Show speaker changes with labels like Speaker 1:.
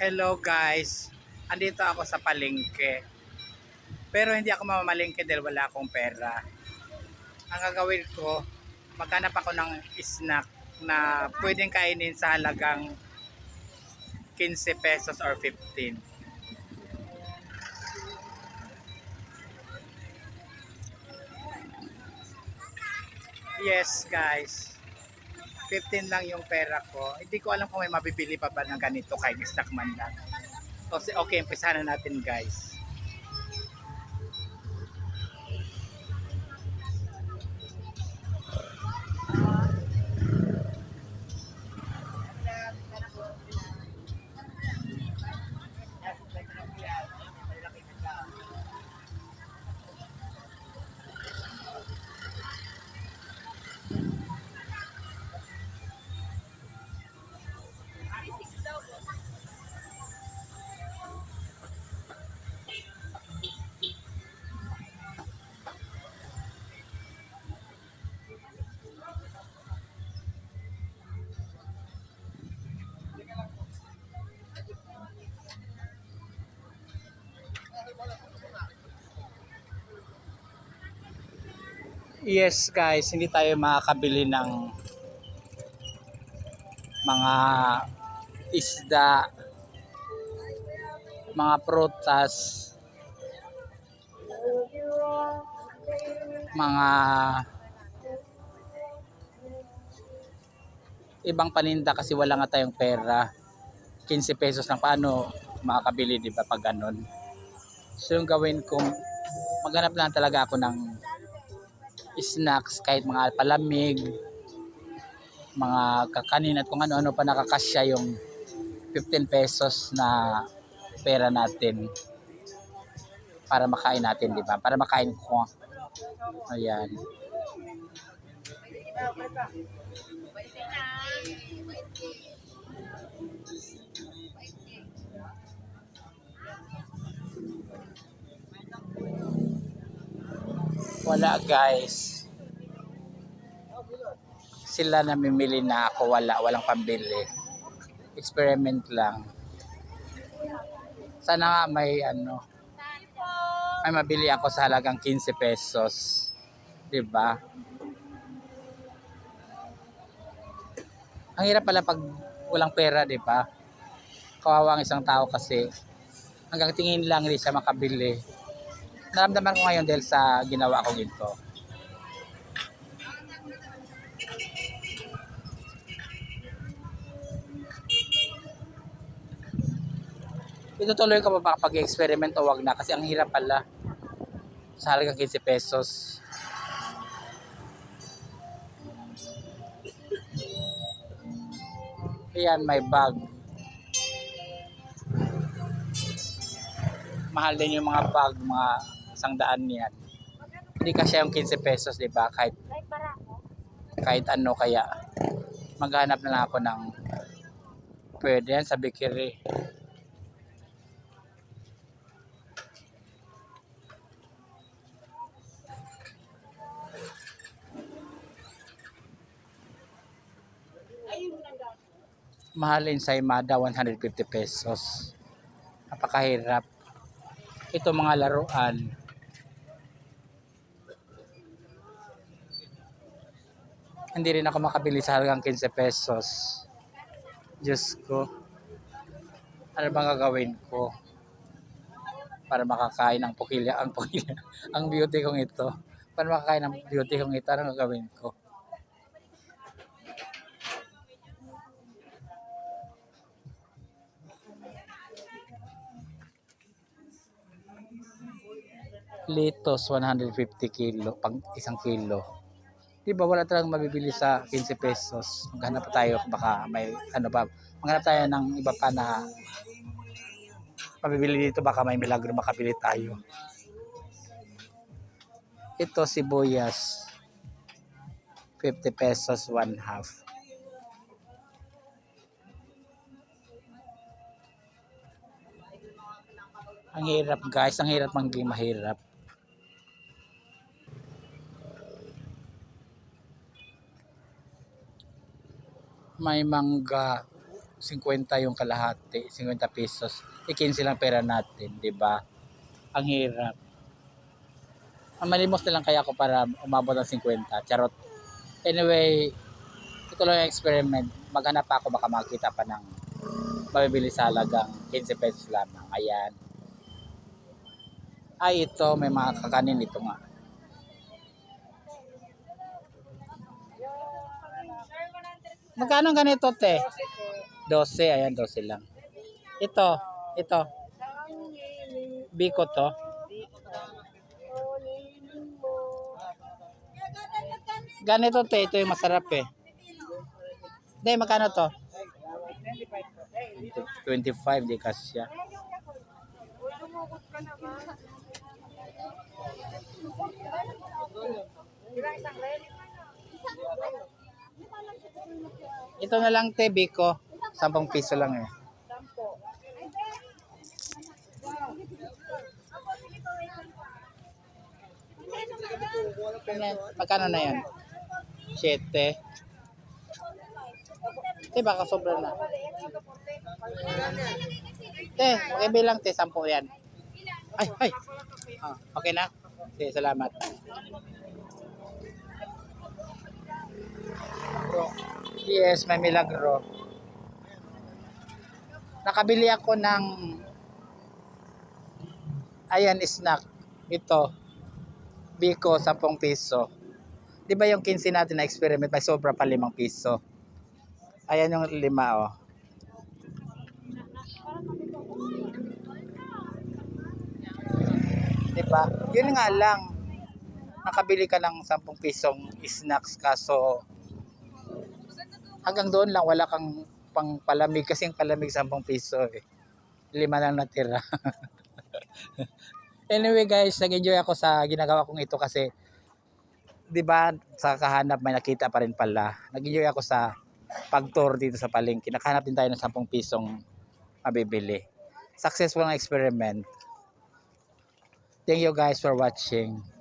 Speaker 1: Hello guys, andito ako sa palengke. Pero hindi ako mamamalengke dahil wala akong pera. Ang gagawin ko, maghanap ako ng snack na pwedeng kainin sa halagang 15 pesos or 15. Yes guys, 15 lang yung pera ko. Hindi ko alam kung may mabibili pa ba ng ganito kahit snack man lang. Okay, umpisahan na natin guys. Yes guys, hindi tayo makakabili ng mga isda, mga prutas, mga ibang paninda kasi wala nga tayong pera. 15 pesos lang, paano makakabili, di ba, pag ganun? So yung gawin ko, maghanap lang talaga ako ng snacks, kahit mga palamig, mga kakanin at kung ano-ano pa nakakasya yung 15 pesos na pera natin para makain natin, di ba? Para makain ko. Ayan. Wala guys. Sila namimili na ako, walang pambili. Experiment lang. Sana nga may may mabili ako sa halagang 15 pesos. 'Di ba? Ang hirap pala pag walang pera, 'di ba? Kawawa ang isang tao kasi hanggang tingin lang hindi siya makabili. Naramdaman ko ngayon dahil sa ginawa ko ito. Itutuloy ko pa ba pag-experiment o wag na kasi ang hirap pala sa halagang 15 pesos. Ayan, may bag. Mahal din yung mga bag, mga 100 yan. Hindi kasi yung 15 pesos, di ba? Kahit ano, kaya maghanap na lang ako ng pwede yan sa bakery. Mahal ensaymada, 150 pesos. Napakahirap. Ito mga laruan. Hindi rin ako makabili sa halagang 15 pesos. Diyos ko. Ano bang gagawin ko para makakain ng pukilya, ang beauty kong ito. Para makakain ng beauty kong ito, ano gagawin ko? Litos, 150 kilo, pang isang kilo. Di ba wala talagang mabibili sa 15 pesos. Maghanap pa tayo, baka may ano ba. Maghanap tayo ng iba pa na mabibili dito, baka may milagro makabili tayo. Ito sibuyas, 50 pesos, 1/2. Ang hirap guys, ang hirap maging mahirap. May mangga, 50 yung kalahati, 50 pesos. 15 lang pera natin, di ba? Ang hirap. Ang malimos na lang kaya ako para umabot ng 50. Charot. Anyway, ito lang yung experiment. Maghanap ako, baka makita pa ng mabibili sa halagang 15 pesos lamang. Ayan. Ay, ito, may mga kakanin dito nga. Magkano ganito, te? 12, ayan, 12 lang. Ito. Biko to. Ganito, te, ito yung masarap eh. Hindi, magkano to? 25, di kasya. Ito na lang, te, Biko. 10 piso lang eh. Magkano na yan? 7. Te, baka sobra na. Te, makibilang, te, 10 yan. Ay. Okay na? Te, salamat. Yes, may milagro. Nakabili ako ng ayan, snack. Ito. Biko, 10 piso. Di ba yung 15 natin na experiment, may sobra pa 5 piso. Ayan yung 5, oh. Di ba? Yun nga lang. Nakabili ka ng 10 pisong snacks kaso hanggang doon lang, wala kang pang palamig kasi yung palamig 10 piso eh. 5 lang natira. Anyway guys, nag-enjoy ako sa ginagawa kong ito kasi 'di ba sa kahanap may nakita pa rin pala. Nag-enjoy ako sa pag-tour dito sa palengke. Nakahanap din tayo ng 10 pisong mabibili. Successful ang experiment. Thank you guys for watching.